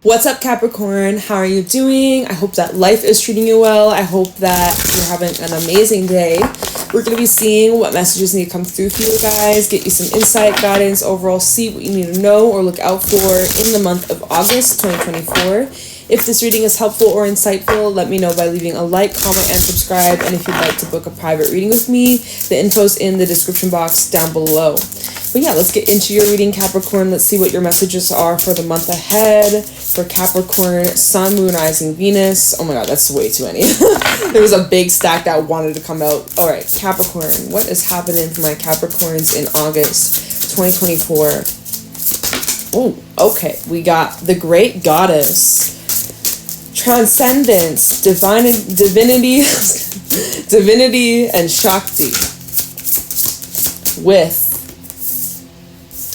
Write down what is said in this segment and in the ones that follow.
What's up, Capricorn? How are you doing? I hope that life is treating you well. I hope that you're having an amazing day. We're going to be seeing what messages need to come through for you guys, get you some insight, guidance, overall see what you need to know or look out for in the month of August 2024. If this reading is helpful or insightful, let me know by leaving a like, comment, and subscribe. And if you'd like to book a private reading with me, the info's in the description box down below. But yeah, let's get into your reading, Capricorn. Let's see what your messages are for the month ahead for Capricorn, Sun, Moon, Rising, Venus. Oh my god, that's way too many. There was a big stack that wanted to come out. All right, Capricorn, what is happening for my Capricorns in August 2024? Oh, okay. We got the Great Goddess, Transcendence, Divinity, Divinity, and Shakti with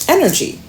energy.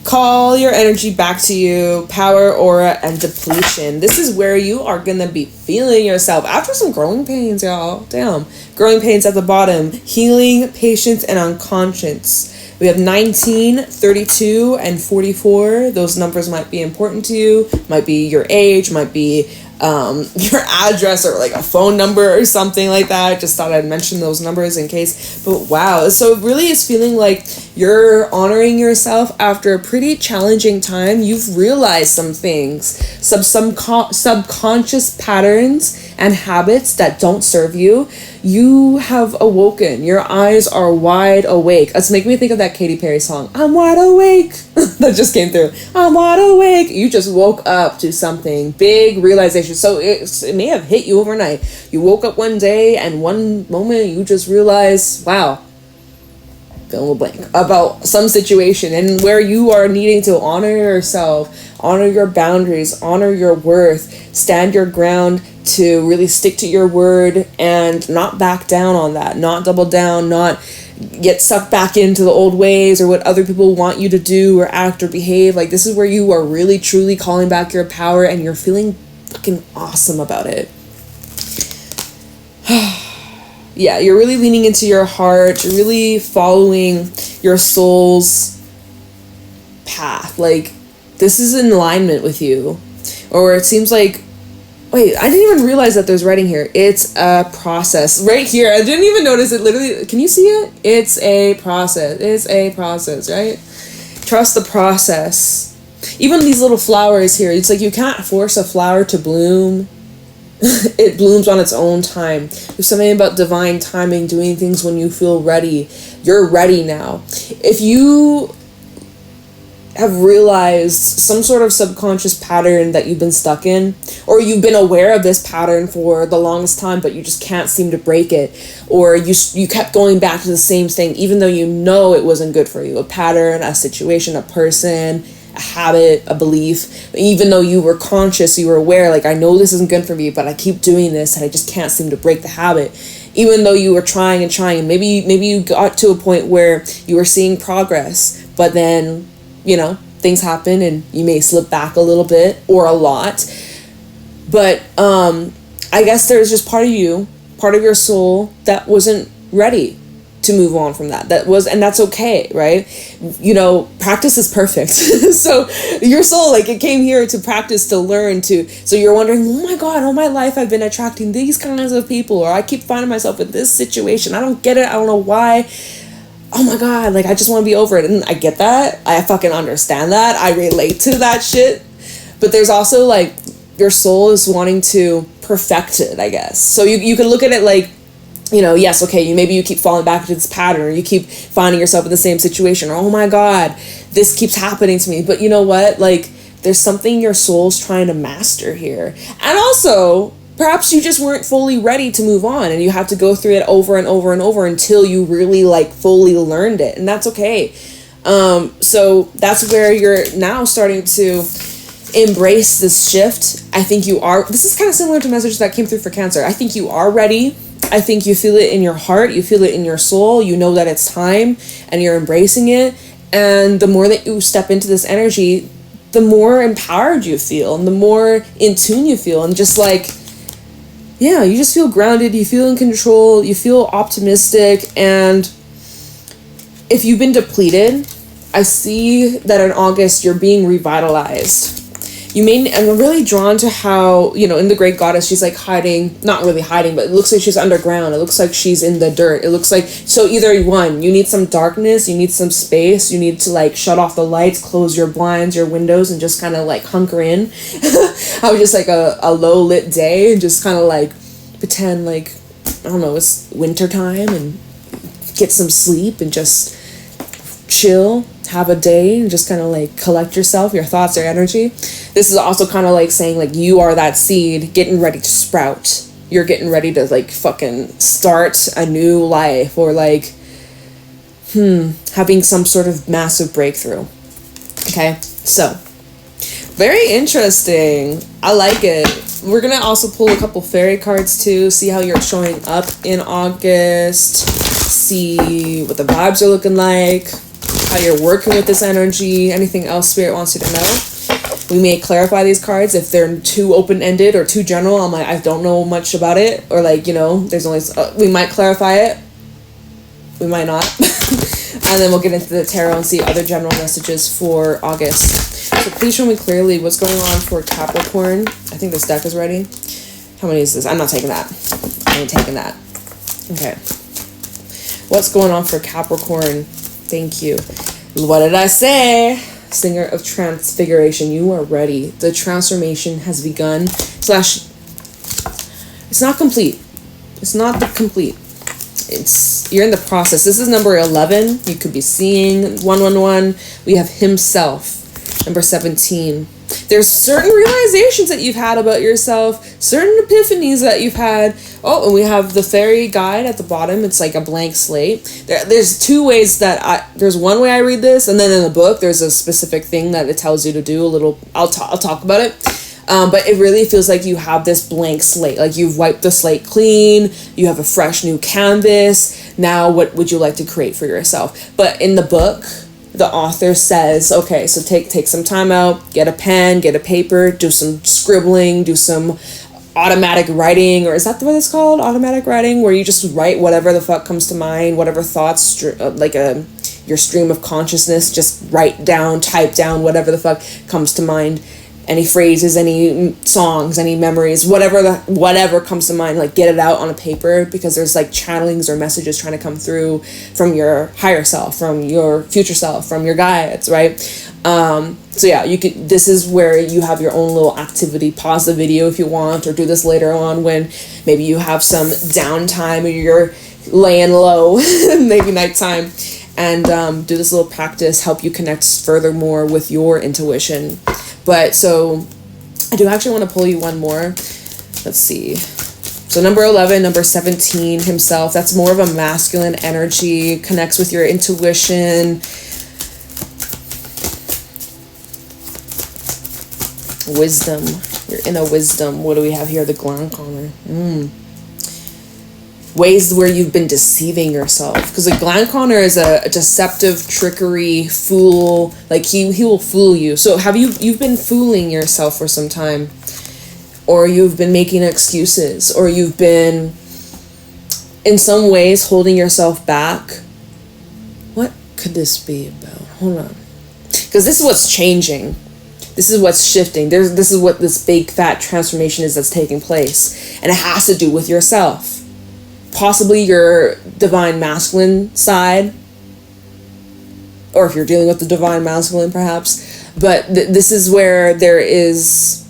Call your energy back to you, power, aura, and depletion. This is where you are going to be feeling yourself after some growing pains, y'all. Damn. Growing pains at the bottom. Healing, patience, and unconscious. We have 19, 32, and 44. Those numbers might be important to you. Might be your age, might be your address or like a phone number or something like that. Just thought I'd mention those numbers in case. But wow, so it really is feeling like you're honoring yourself after a pretty challenging time. You've realized some things, some subconscious patterns and habits that don't serve you. You have awoken. Your eyes are wide awake. It's making me think of that Katy Perry song, I'm wide awake. That just came through. I'm wide awake. You just woke up to something. Big realization. So it may have hit you overnight. You woke up one day and one moment you just realized, wow, fill in the blank, about some situation and where you are needing to honor yourself, honor your boundaries, honor your worth, stand your ground, to really stick to your word and not back down on that, not double down, not get sucked back into the old ways or what other people want you to do or act or behave. Like, this is where you are really truly calling back your power and you're feeling fucking awesome about it. Yeah, you're really leaning into your heart. You're really following your soul's path. Like, this is in alignment with you. Or it seems like, wait, I didn't even realize that there's writing here. It's a process. Right here. I didn't even notice it. Literally, can you see it? It's a process. It's a process, right? Trust the process. Even these little flowers here, it's like you can't force a flower to bloom. It blooms on its own time. There's something about divine timing, doing things when you feel ready. You're ready now. If you have realized some sort of subconscious pattern that you've been stuck in, or you've been aware of this pattern for the longest time but you just can't seem to break it, or you kept going back to the same thing even though you know it wasn't good for you, a pattern, a situation, a person, a habit, a belief, even though you were conscious, you were aware, like, I know this isn't good for me but I keep doing this and I just can't seem to break the habit, even though you were trying and trying. Maybe you got to a point where you were seeing progress, but then, you know, things happen and you may slip back a little bit or a lot. But I guess there's just part of you, part of your soul that wasn't ready to move on from that. And that's okay, right? You know, practice is perfect. So your soul, like, it came here to practice, to learn, so you're wondering, oh my God, all my life I've been attracting these kinds of people, or I keep finding myself in this situation. I don't get it. I don't know why. Oh my God, like, I just want to be over it. And I get that. I fucking understand that. I relate to that shit. But there's also, like, your soul is wanting to perfect it, I guess. So you can look at it like, you know, yes, okay, maybe you keep falling back into this pattern, or you keep finding yourself in the same situation, or, oh my God, this keeps happening to me. But you know what? Like, there's something your soul's trying to master here. And also, perhaps you just weren't fully ready to move on and you have to go through it over and over and over until you really, like, fully learned it. And that's okay. So that's where you're now starting to embrace this shift. I think you are. This is kind of similar to messages that came through for Cancer. I think you are ready. I think you feel it in your heart. You feel it in your soul. You know that it's time and you're embracing it. And the more that you step into this energy, the more empowered you feel and the more in tune you feel. And just like, yeah, you just feel grounded. You feel in control. You feel optimistic. And if you've been depleted, I see that in August you're being revitalized. I'm really drawn to how, you know, in the Great Goddess, she's like hiding, not really hiding, but it looks like she's underground. It looks like she's in the dirt. It looks like, so either one, you need some darkness, you need some space, you need to like shut off the lights, close your blinds, your windows, and just kind of like hunker in. How just like a low lit day and just kind of like pretend like, I don't know, it's winter time and get some sleep and just chill, have a day and just kind of like collect yourself, your thoughts, your energy. This is also kind of like saying like you are that seed getting ready to sprout. You're getting ready to like fucking start a new life, or like having some sort of massive breakthrough. Okay, so very interesting. I like it. We're gonna also pull a couple fairy cards too, see how you're showing up in August, see what the vibes are looking like, how you're working with this energy, anything else Spirit wants you to know. We may clarify these cards if they're too open-ended or too general. I'm like, I don't know much about it, or like, you know, there's only we might clarify it, we might not. And then we'll get into the tarot and see other general messages for August. So please show me clearly what's going on for Capricorn. I think this deck is ready. How many is this? I'm not taking that. I ain't taking that. Okay. What's going on for Capricorn? Thank you. What did I say? Singer of Transfiguration. You are ready. The transformation has begun. It's not complete. It's not the complete. You're in the process. This is number 11. You could be seeing 111. We have himself. Number 17. There's certain realizations that you've had about yourself, certain epiphanies that you've had. Oh, and we have the fairy guide at the bottom. It's like a blank slate. There's two ways that there's one way I read this, and then in the book there's a specific thing that it tells you to do. I'll talk about it. But it really feels like you have this blank slate. Like you've wiped the slate clean. You have a fresh new canvas. Now what would you like to create for yourself? But in the book, the author says, okay, so take some time out, get a pen, get a paper, do some scribbling, do some automatic writing, or is that what it's called? Automatic writing, where you just write whatever the fuck comes to mind, whatever thoughts, your stream of consciousness, just write down, type down whatever the fuck comes to mind. Any phrases, any songs, any memories, whatever comes to mind, like get it out on a paper, because there's like channelings or messages trying to come through from your higher self, from your future self, from your guides, right? So yeah, this is where you have your own little activity. Pause the video if you want, or do this later on when maybe you have some downtime or you're laying low, maybe nighttime, and do this little practice, help you connect furthermore with your intuition. But so I do actually want to pull you one more. Let's see. So number 11, number 17, himself. That's more of a masculine energy, connects with your intuition. Wisdom. Your inner wisdom. What do we have here? The Grand Corner. Ways where you've been deceiving yourself, because a Grand Conner is a deceptive, trickery, fool. Like he will fool you. So you've been fooling yourself for some time, or you've been making excuses, or you've been in some ways holding yourself back. What could this be about? Hold on, because this is what's changing. This is what's shifting. This is what this big fat transformation is that's taking place, and it has to do with yourself. Possibly your divine masculine side, or if you're dealing with the divine masculine, perhaps. But this is where there is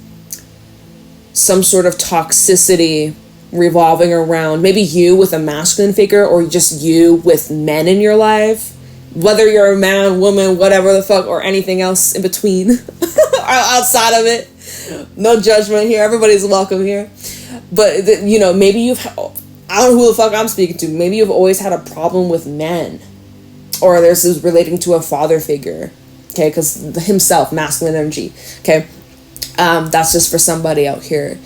some sort of toxicity revolving around maybe you with a masculine figure, or just you with men in your life, whether you're a man, woman, whatever the fuck, or anything else in between or outside of it. No judgment here. Everybody's welcome here. But maybe I don't know who the fuck I'm speaking to. Maybe you've always had a problem with men, or this is relating to a father figure, okay? Because himself, masculine energy, okay? That's just for somebody out here.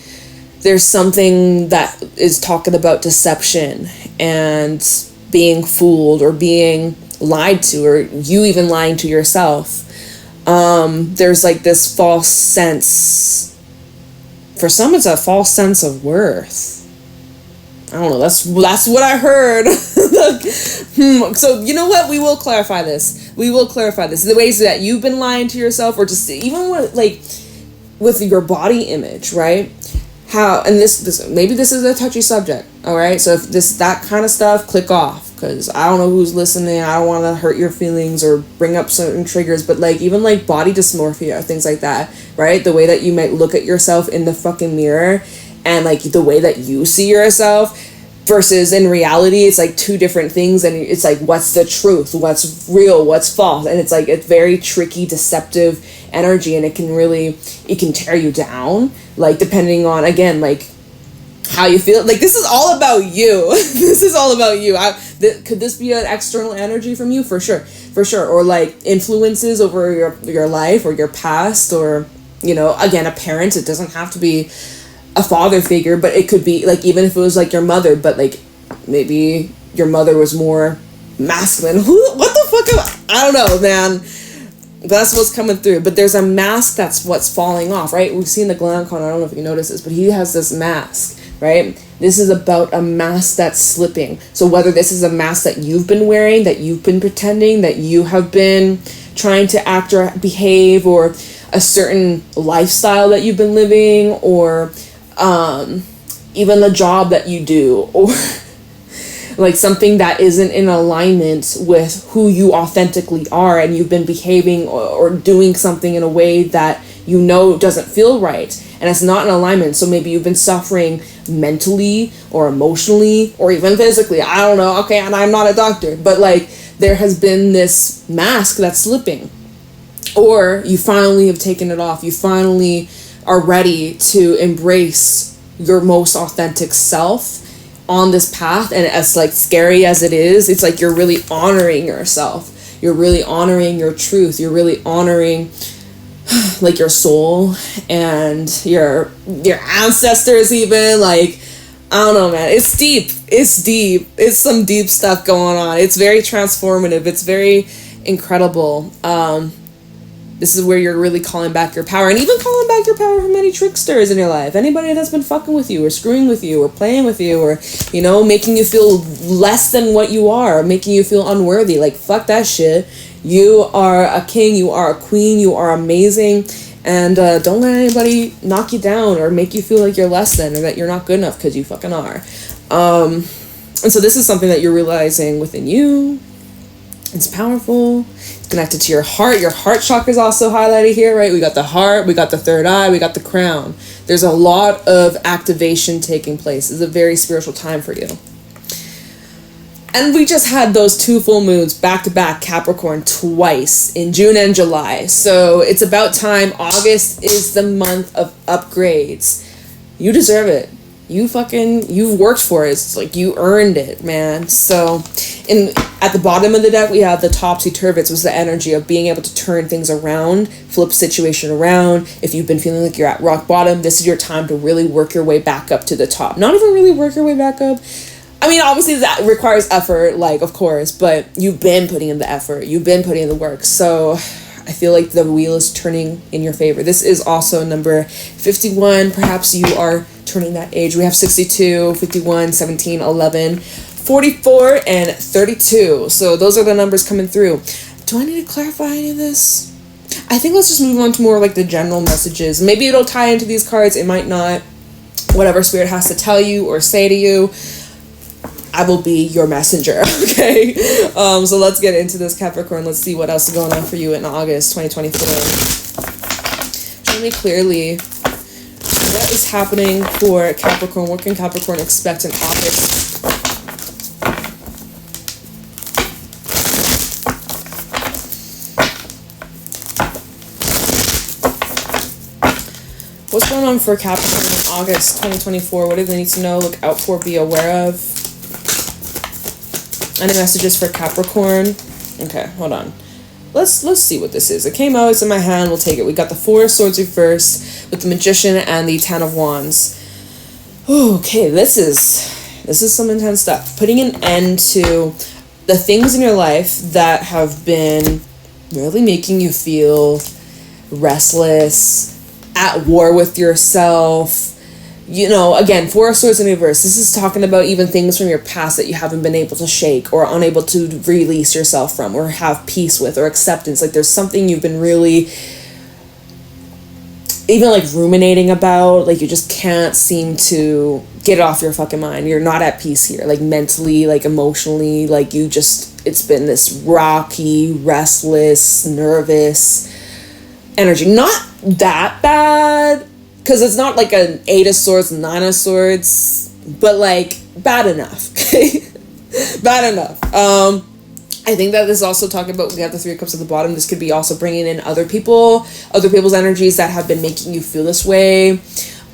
There's something that is talking about deception and being fooled, or being lied to, or you even lying to yourself. There's like this false sense. For some, it's a false sense of worth. I don't know. That's what I heard. So you know what? We will clarify this. The ways that you've been lying to yourself, or just even what, like, with your body image, right? How, and this maybe this is a touchy subject, all right? So if that kind of stuff, click off, because I don't know who's listening. I don't want to hurt your feelings or bring up certain triggers, but like even like body dysmorphia, things like that, right? The way that you might look at yourself in the fucking mirror and like the way that you see yourself versus in reality, it's like two different things, and it's like, what's the truth, what's real, what's false, and it's like it's very tricky, deceptive energy, and it can tear you down, like depending on, again, like how you feel. Like this is all about you. This is all about you. Could this be an external energy from you? For sure, or like influences over your life or your past, or again, a parent. It doesn't have to be a father figure, but it could be like, even if it was like your mother, but like maybe your mother was more masculine. What the fuck I don't know, man. That's what's coming through. But there's a mask that's what's falling off, right? We've seen the Glancon, I don't know if you notice this, but he has this mask, right? This is about a mask that's slipping. So whether this is a mask that you've been wearing, that you've been pretending, that you have been trying to act or behave, or a certain lifestyle that you've been living, or even the job that you do, or like something that isn't in alignment with who you authentically are, and you've been behaving or doing something in a way that doesn't feel right, and it's not in alignment. So maybe you've been suffering mentally or emotionally or even physically, I don't know, okay, and I'm not a doctor, but like there has been this mask that's slipping, or you finally have taken it off. You finally are ready to embrace your most authentic self on this path. And as like scary as it is, it's like you're really honoring yourself. You're really honoring your truth. You're really honoring like your soul and your ancestors even. Like, I don't know, man. It's deep. It's some deep stuff going on. It's very transformative. It's very incredible. This is where you're really calling back your power, and even calling back your power from any tricksters in your life. Anybody that's been fucking with you or screwing with you or playing with you, or, making you feel less than what you are, making you feel unworthy. Like, fuck that shit. You are a king, you are a queen, you are amazing, and don't let anybody knock you down or make you feel like you're less than, or that you're not good enough, because you fucking are. And so this is something that you're realizing within you. It's powerful. It's connected to your heart. Your heart chakra is also highlighted here, right? We got the heart, we got the third eye, we got the crown. There's a lot of activation taking place. It's a very spiritual time for you. And we just had those 2 full moons back to back, Capricorn, twice in June and July. So it's about time. August is the month of upgrades. You deserve it. You've worked for it. It's like you earned it, man. So at the bottom of the deck, we have the topsy-turvy, was the energy of being able to turn things around, flip situation around. If you've been feeling like you're at rock bottom, this is your time to really work your way back up to the top. Not even really work your way back up. I mean, obviously that requires effort, like, of course, but you've been putting in the effort. You've been putting in the work. So I feel like the wheel is turning in your favor. This is also number 51. Perhaps you are turning that age. We have 62, 51, 17, 11, 44, and 32. So those are the numbers coming through. Do I need to clarify any of this? I think let's just move on to more like the general messages. Maybe it'll tie into these cards. It might not. Whatever Spirit has to tell you or say to you, I will be your messenger, okay? So let's get into this, Capricorn. Let's see what else is going on for you in August 2024. Show me clearly what is happening for Capricorn. What can Capricorn expect in August? What's going on for Capricorn in August 2024? What do they need to know, look out for, be aware of? Any messages for Capricorn? Okay, hold on. Let's see what this is. It came out, it's in my hand, we'll take it. We got the 4 of Swords reversed with the Magician and the 10 of Wands. Okay, this is some intense stuff. Putting an end to the things in your life that have been really making you feel restless, at war with yourself. Again, 4 of Swords in reverse. This is talking about even things from your past that you haven't been able to shake or unable to release yourself from or have peace with or acceptance. Like there's something you've been really even like ruminating about, like you just can't seem to get it off your fucking mind. You're not at peace here, like mentally, like emotionally, like you just, it's been this rocky, restless, nervous energy. Not that bad, because it's not like an 8 of Swords, 9 of Swords, but like bad enough. Okay, bad enough. I think that this is also talking about, we have the 3 of Cups at the bottom. This could be also bringing in other people's energies that have been making you feel this way,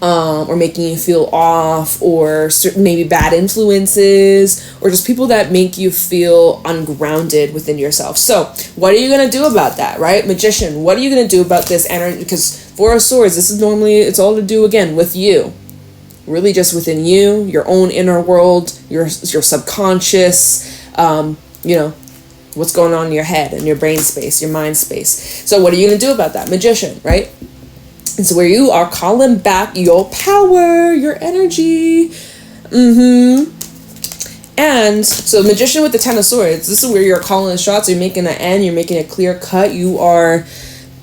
or making you feel off, or maybe bad influences, or just people that make you feel ungrounded within yourself. So what are you going to do about that, right? Magician, what are you going to do about this energy? Because 4 of Swords, this is normally, it's all to do, again, with you. Really just within you, your own inner world, your subconscious, you know, what's going on in your head and your brain space, your mind space. So what are you going to do about that? Magician, right? It's where you are calling back your power, your energy. And so Magician with the 10 of Swords, this is where you're calling the shots. You're making an end. You're making a clear cut. You are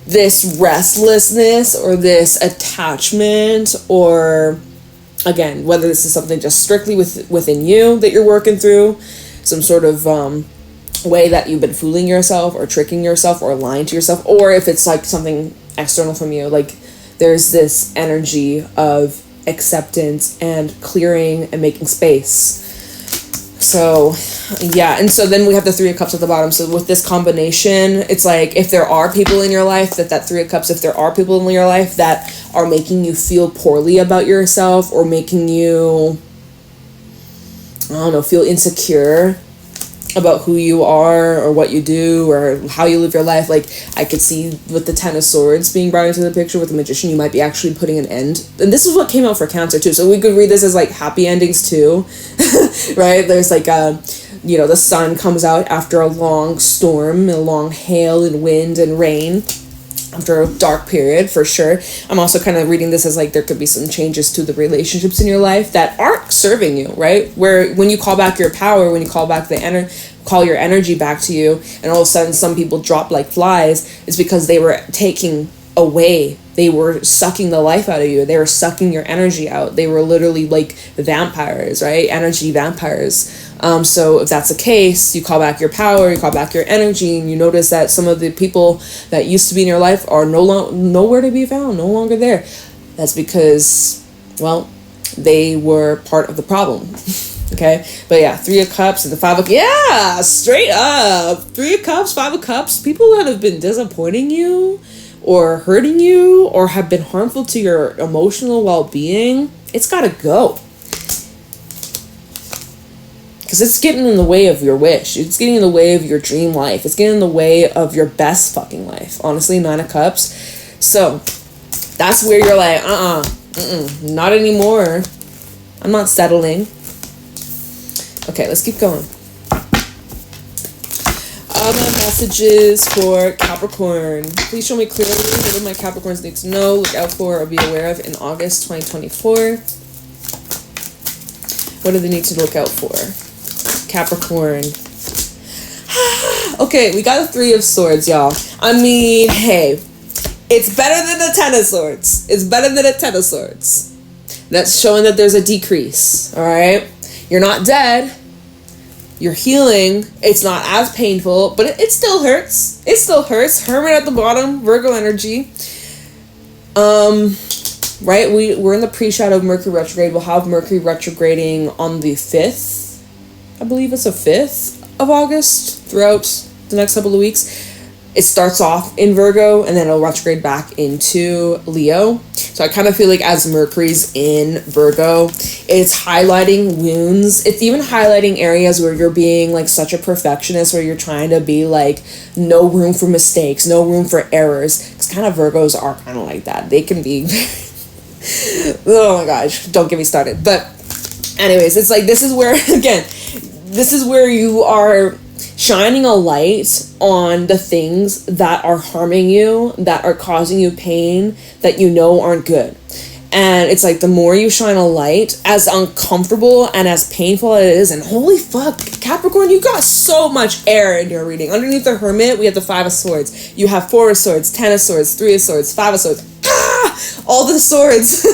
this restlessness or this attachment, or again, whether this is something just strictly within you that you're working through, some sort of way that you've been fooling yourself or tricking yourself or lying to yourself, or if it's like something external from you, like there's this energy of acceptance and clearing and making space. So yeah, and so then we have the 3 of Cups at the bottom. So with this combination, it's like if there are people in your life that 3 of Cups, if there are people in your life that are making you feel poorly about yourself, or making you, I don't know, feel insecure about who you are or what you do or how you live your life. Like I could see with the 10 of Swords being brought into the picture with the Magician, you might be actually putting an end. And this is what came out for Cancer too. So we could read this as like happy endings too, right? There's like you know, the sun comes out after a long storm, a long hail and wind and rain, after a dark period for sure. I'm also kind of reading this as like there could be some changes to the relationships in your life that aren't serving you, right? Where when you call back your power, when you call back call your energy back to you, and all of a sudden some people drop like flies, it's because they were taking away, they were sucking the life out of you, they were sucking your energy out, they were literally like vampires, right? Energy vampires. So if that's the case, you call back your power, you call back your energy, and you notice that some of the people that used to be in your life are nowhere to be found, no longer there. That's because, well, they were part of the problem. Okay, but yeah, 3 of Cups and the 5 of, yeah, straight up, 3 of Cups, 5 of Cups, people that have been disappointing you or hurting you or have been harmful to your emotional well-being, it's gotta go. Because it's getting in the way of your wish. It's getting in the way of your dream life. It's getting in the way of your best fucking life. Honestly, 9 of Cups. So that's where you're like, not anymore. I'm not settling. Okay, let's keep going. Other messages for Capricorn. Please show me clearly what do my Capricorns need to know, look out for, or be aware of in August 2024. What do they need to look out for? Capricorn. Okay, we got a 3 of Swords, y'all. I mean, hey, it's better than the 10 of Swords. It's better than a 10 of Swords. That's showing that there's a decrease, all right? You're not dead. You're healing. It's not as painful, but it still hurts. It still hurts. Hermit at the bottom, Virgo energy. Right? We're in the pre-shadow of Mercury retrograde. We'll have Mercury retrograding on the 5th. I believe it's the 5th of August throughout the next couple of weeks. It starts off in Virgo and then it'll retrograde back into Leo. So I kind of feel like as Mercury's in Virgo, it's highlighting wounds. It's even highlighting areas where you're being like such a perfectionist, where you're trying to be like no room for mistakes, no room for errors. Because kind of Virgos are kind of like that. They can be, oh my gosh, don't get me started. But anyways, it's like this is where, again, this is where you are shining a light on the things that are harming you, that are causing you pain, that you know aren't good. And it's like the more you shine a light, as uncomfortable and as painful as it is, and holy fuck, Capricorn, you got so much air in your reading. Underneath the Hermit, we have the 5 of Swords. You have 4 of Swords, 10 of Swords, 3 of Swords, 5 of Swords. Ah! All the swords.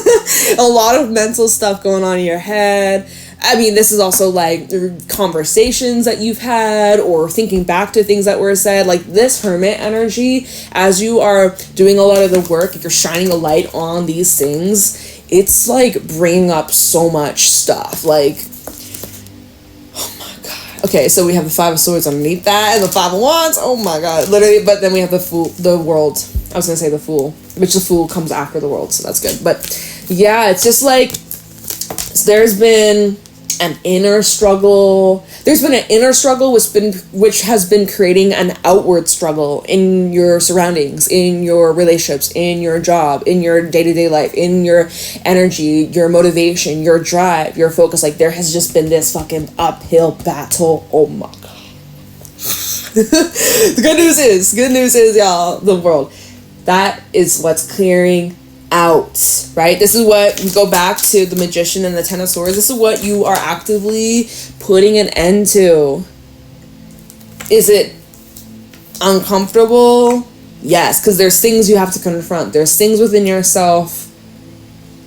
A lot of mental stuff going on in your head. I mean, this is also like conversations that you've had or thinking back to things that were said. Like this hermit energy, as you are doing a lot of the work, you're shining a light on these things. It's like bringing up so much stuff. Like, oh my god. Okay, so we have the Five of Swords underneath that and the Five of Wands. Oh my god, literally. But then we have the Fool, the World. I was gonna say the Fool, which the Fool comes after the World, so that's good. But yeah, it's just like there's been an inner struggle. There's been an inner struggle which has been creating an outward struggle in your surroundings, in your relationships, in your job, in your day-to-day life, in your energy, your motivation, your drive, your focus. Like there has just been this fucking uphill battle. Oh my god. The good news is, y'all, the world. That is what's clearing out, right? This is what we go back to the Magician and the Ten of Swords. This is what you are actively putting an end to. Is it uncomfortable? Yes, because there's things you have to confront. There's things within yourself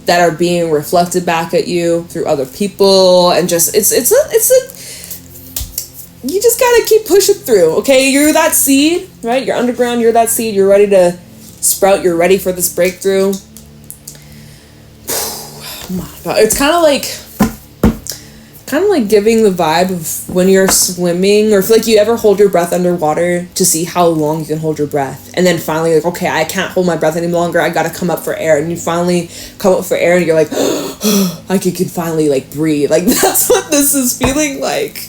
that are being reflected back at you through other people, and just it's a you just gotta keep pushing through. Okay, you're that seed, right? You're underground. You're that seed. You're ready to sprout. You're ready for this breakthrough. Oh my god, it's kind of like giving the vibe of when you're swimming, or if like you ever hold your breath underwater to see how long you can hold your breath, and then finally like, okay, I can't hold my breath any longer, I gotta come up for air, and you finally come up for air and you're like, like you can finally like breathe. Like that's what this is feeling like.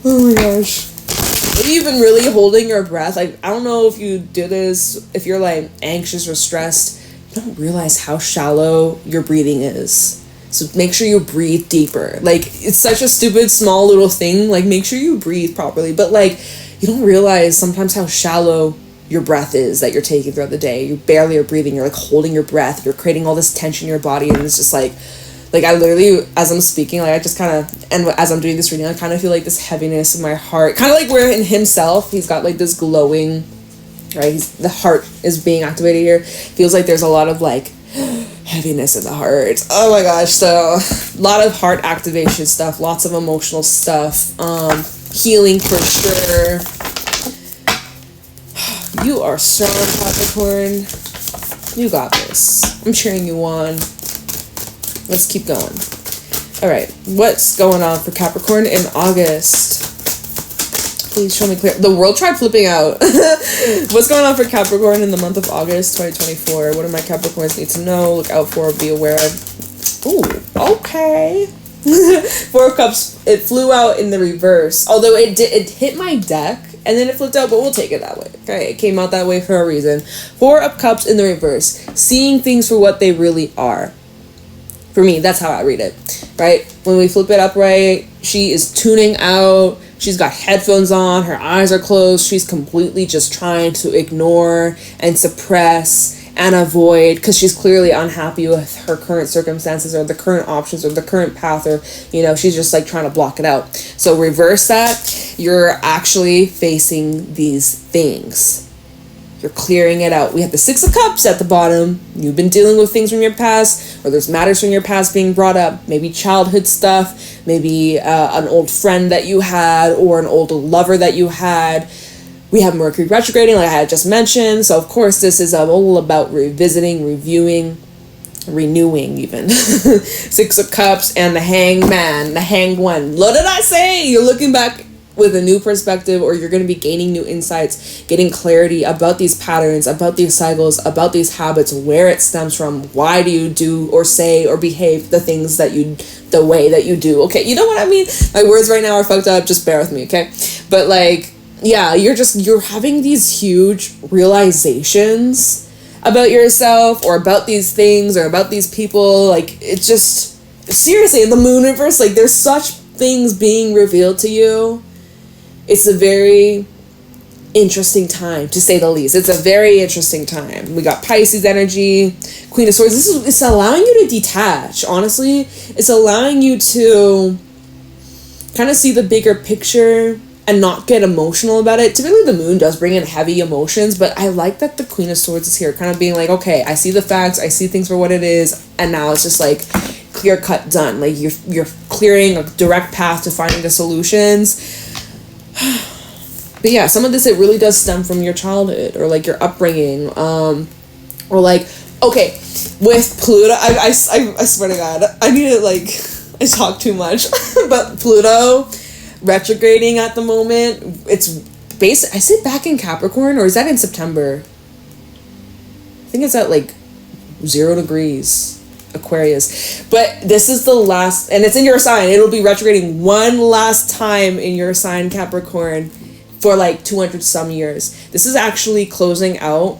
Oh my gosh. Have you been really holding your breath? Like, I don't know if you do this, if you're like anxious or stressed, you don't realize how shallow your breathing is. So make sure you breathe deeper. Like, it's such a stupid, small little thing. Like, make sure you breathe properly. But like, you don't realize sometimes how shallow your breath is that you're taking throughout the day. You barely are breathing. You're like holding your breath. You're creating all this tension in your body. And it's just like I literally, as I'm speaking, like I just kind of, and as I'm doing this reading, I kind of feel like this heaviness in my heart. Kind of like where in himself, he's got like this glowing, right? The heart is being activated here. Feels like there's a lot of like heaviness in the heart. Oh my gosh. So a lot of heart activation stuff, lots of emotional stuff, healing for sure. You are strong, Capricorn. You got this. I'm cheering you on. Let's keep going. All right, what's going on for Capricorn in August? Please show me clear. The world tried flipping out. What's going on for Capricorn in the month of August 2024? What do my Capricorns need to know, look out for, be aware of? Ooh, okay. Four of Cups. It flew out in the reverse. Although it hit my deck and then it flipped out, but we'll take it that way. Okay, it came out that way for a reason. Four of Cups in the reverse. Seeing things for what they really are. For me, that's how I read it, right? When we flip it upright, she is tuning out. She's got headphones on. Her eyes are closed. She's completely just trying to ignore and suppress and avoid because she's clearly unhappy with her current circumstances or the current options or the current path, or, you know, she's just like trying to block it out. So reverse that. You're actually facing these things. You're clearing it out. We have the Six of Cups at the bottom. You've been dealing with things from your past, or there's matters from your past being brought up. Maybe childhood stuff, maybe an old friend that you had, or an old lover that you had. We have Mercury retrograding, like I had just mentioned. So, of course, this is all about revisiting, reviewing, renewing even. Six of Cups and the Hangman, the Hanged One. What did I say? You're looking back with a new perspective, or you're going to be gaining new insights, getting clarity about these patterns, about these cycles, about these habits, where it stems from, why do you do or say or behave the things that you, the way that you do. Okay, you know what I mean? My words right now are fucked up, just bear with me, okay? But like, yeah, you're having these huge realizations about yourself or about these things or about these people. Like, it's just, seriously, in the moon reverse, like there's such things being revealed to you. It's a very interesting time, to say the least. It's a very interesting time. We got Pisces energy, Queen of Swords. It's allowing you to detach, honestly. It's allowing you to kind of see the bigger picture and not get emotional about it. Typically the moon does bring in heavy emotions, but I like that the Queen of Swords is here, kind of being like, okay, I see the facts, I see things for what it is, and now it's just like clear cut, done. Like you're clearing a direct path to finding the solutions. But yeah, some of this, it really does stem from your childhood or like your upbringing, or like, okay, with Pluto, I swear to God, I need to like, I talk too much, but Pluto retrograding at the moment, it's based, I sit back in Capricorn, or is that in September? I think it's at like 0 degrees Aquarius, but this is the last, and it's in your sign. It'll be retrograding one last time in your sign, Capricorn, for like 200 some years. This is actually closing out,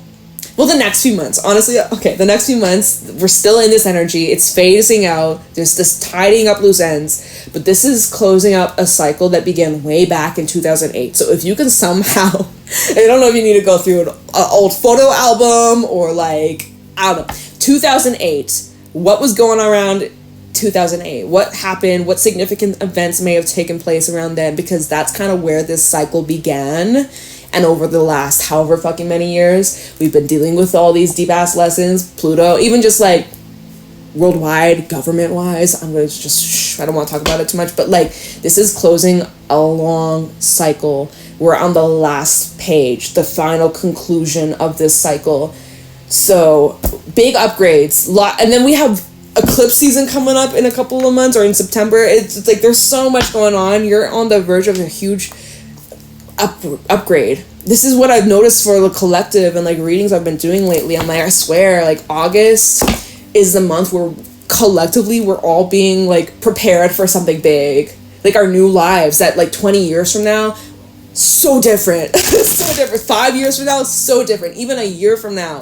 well, the next few months, honestly. Okay, the next few months, we're still in this energy. It's phasing out. There's this tidying up loose ends. But this is closing out a cycle that began way back in 2008. So if you can somehow, I don't know if you need to go through an old photo album or like, I don't know, 2008. What was going on around 2008? What happened? What significant events may have taken place around then? Because that's kind of where this cycle began. And over the last however fucking many years, we've been dealing with all these deep ass lessons. Pluto, even just like worldwide, government wise, I'm gonna just I don't want to talk about it too much, but like this is closing a long cycle. We're on the last page, the final conclusion of this cycle. So big upgrades, and then we have eclipse season coming up in a couple of months, or in September. It's like there's so much going on. You're on the verge of a huge upgrade. This is what I've noticed for the collective and like readings I've been doing lately. I'm like, I swear, like August is the month where collectively we're all being like prepared for something big, like our new lives that like 20 years from now, so different. So different. 5 years from now, so different. Even a year from now,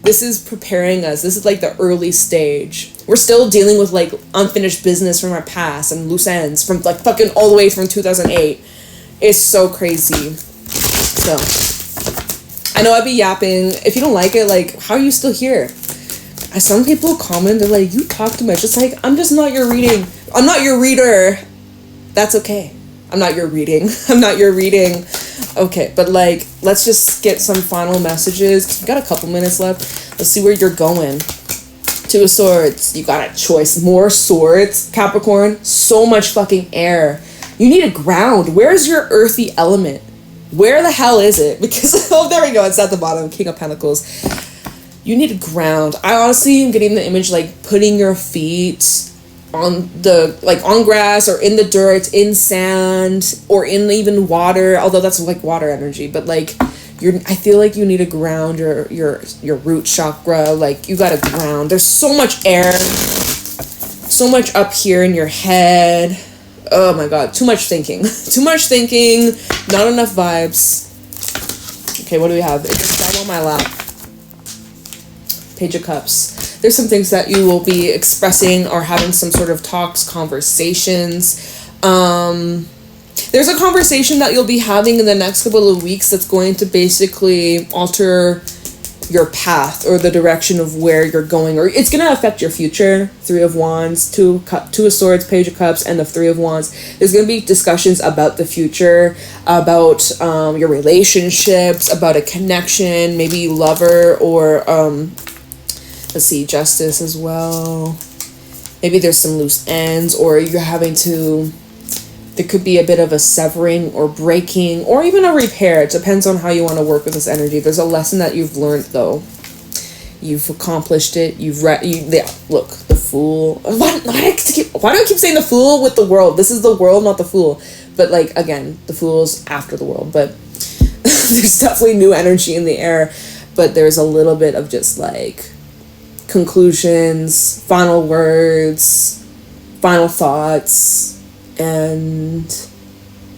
this is preparing us. This is like the early stage. We're still dealing with like unfinished business from our past and loose ends from like fucking all the way from 2008. It's so crazy. So I know I'd be yapping. If you don't like it, like, how are you still here? Some people comment, they're like, you talk too much. It's like, I'm just not your reading. I'm not your reader. That's okay. I'm not your reading. I'm not your reading. Okay, but like, let's just get some final messages. We've got a couple minutes left. Let's see where you're going. Two of Swords. You got a choice. More swords, Capricorn. So much fucking air. You need a ground. Where's your earthy element? Where the hell is it? Because, oh, there we go. It's at the bottom. King of Pentacles. You need a ground. I honestly am getting the image like putting your feet on the, like on grass or in the dirt, in sand, or in even water. Although that's like water energy. But like, I feel like you need to ground your root chakra. Like you got to ground. There's so much air. So much up here in your head. Oh my god, too much thinking. Too much thinking, not enough vibes. Okay, what do we have? It's right on my lap. Page of Cups. There's some things that you will be expressing or having some sort of talks, conversations. There's a conversation that you'll be having in the next couple of weeks that's going to basically alter your path or the direction of where you're going, or it's going to affect your future. 3 of Wands, Two of Swords, Page of Cups, and the 3 of Wands. There's going to be discussions about the future, about your relationships, about a connection, maybe lover, or let's see, Justice as well. Maybe there's some loose ends, or you're having to, there could be a bit of a severing or breaking, or even a repair. It depends on how you want to work with this energy. There's a lesson that you've learned, though. You've accomplished it. Look, the Fool. Why do I keep saying the Fool with the World? This is the World, not the Fool. But, like, again, the Fool's after the World. But there's definitely new energy in the air. But there's a little bit of just, like, conclusions, final words, final thoughts, and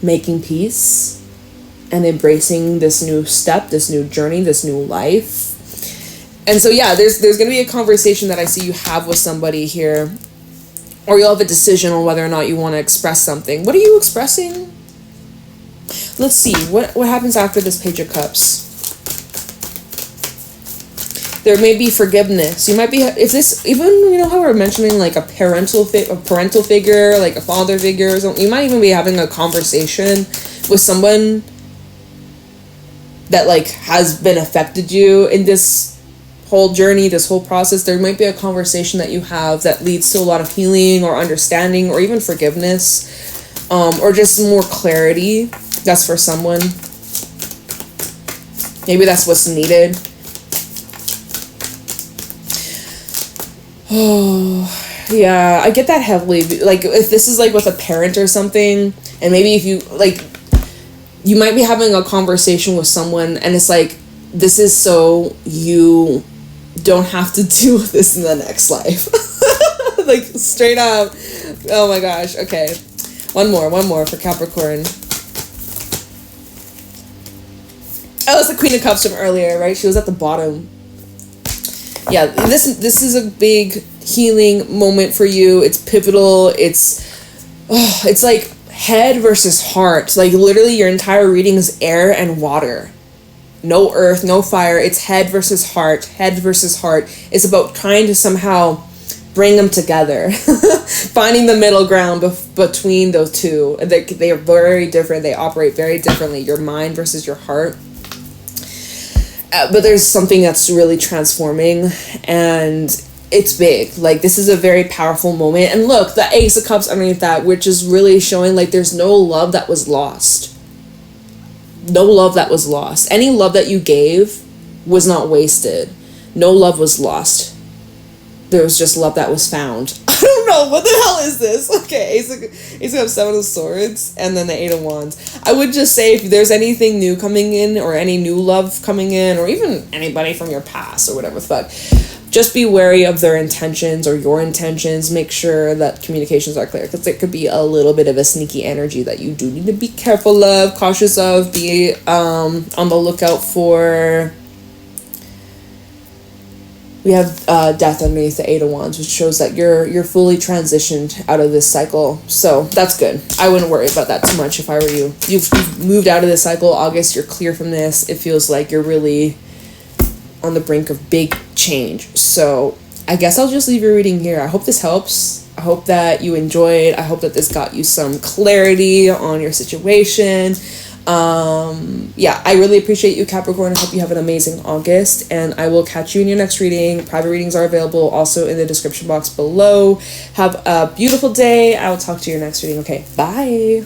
making peace and embracing this new step, this new journey, this new life. And so yeah, there's gonna be a conversation that I see you have with somebody here, or you'll have a decision on whether or not you want to express something. What are you expressing? Let's see what happens after this Page of Cups. There may be forgiveness. You might be, if this, even, you know how we're mentioning like a parental figure, like a father figure or something, you might even be having a conversation with someone that like has been affected you in this whole journey, this whole process, there might be a conversation that you have that leads to a lot of healing or understanding or even forgiveness, or just more clarity. That's for someone. Maybe that's what's needed. Oh, yeah, I get that heavily. Like, if this is like with a parent or something, and maybe if you like, you might be having a conversation with someone and it's like, this is so you don't have to deal with this in the next life. Like, straight up. Oh my gosh. Okay. One more for Capricorn. Oh, it's the Queen of Cups from earlier, right? She was at the bottom. Yeah, this is a big healing moment for you. It's pivotal. It's like head versus heart. Like, literally your entire reading is air and water. No earth, no fire. It's head versus heart. Head versus heart. It's about trying to somehow bring them together. Finding the middle ground between those two. They are very different. They operate very differently. Your mind versus your heart. But there's something that's really transforming, and it's big. Like, this is a very powerful moment. And look, the Ace of Cups underneath that, which is really showing like there's no love that was lost. No love that was lost. Any love that you gave was not wasted. No love was lost. There was just love that was found. I don't know. What the hell is this? Okay, Ace of Cups, Seven of Swords, and then the Eight of Wands. I would just say, if there's anything new coming in, or any new love coming in, or even anybody from your past or whatever the fuck, just be wary of their intentions or your intentions. Make sure that communications are clear, because there could be a little bit of a sneaky energy that you do need to be careful of, cautious of, be on the lookout for. We have death underneath the Eight of Wands, which shows that you're fully transitioned out of this cycle. So that's good. I wouldn't worry about that too much if I were you. You've moved out of this cycle. August, you're clear from this. It feels like you're really on the brink of big change. So I guess I'll just leave your reading here. I hope this helps. I hope that you enjoyed. I hope that this got you some clarity on your situation. Yeah, I really appreciate you, Capricorn. I hope you have an amazing August, and I will catch you in your next reading. Private readings are available also in the description box below. Have a beautiful day. I will talk to you in your next reading. Okay, bye.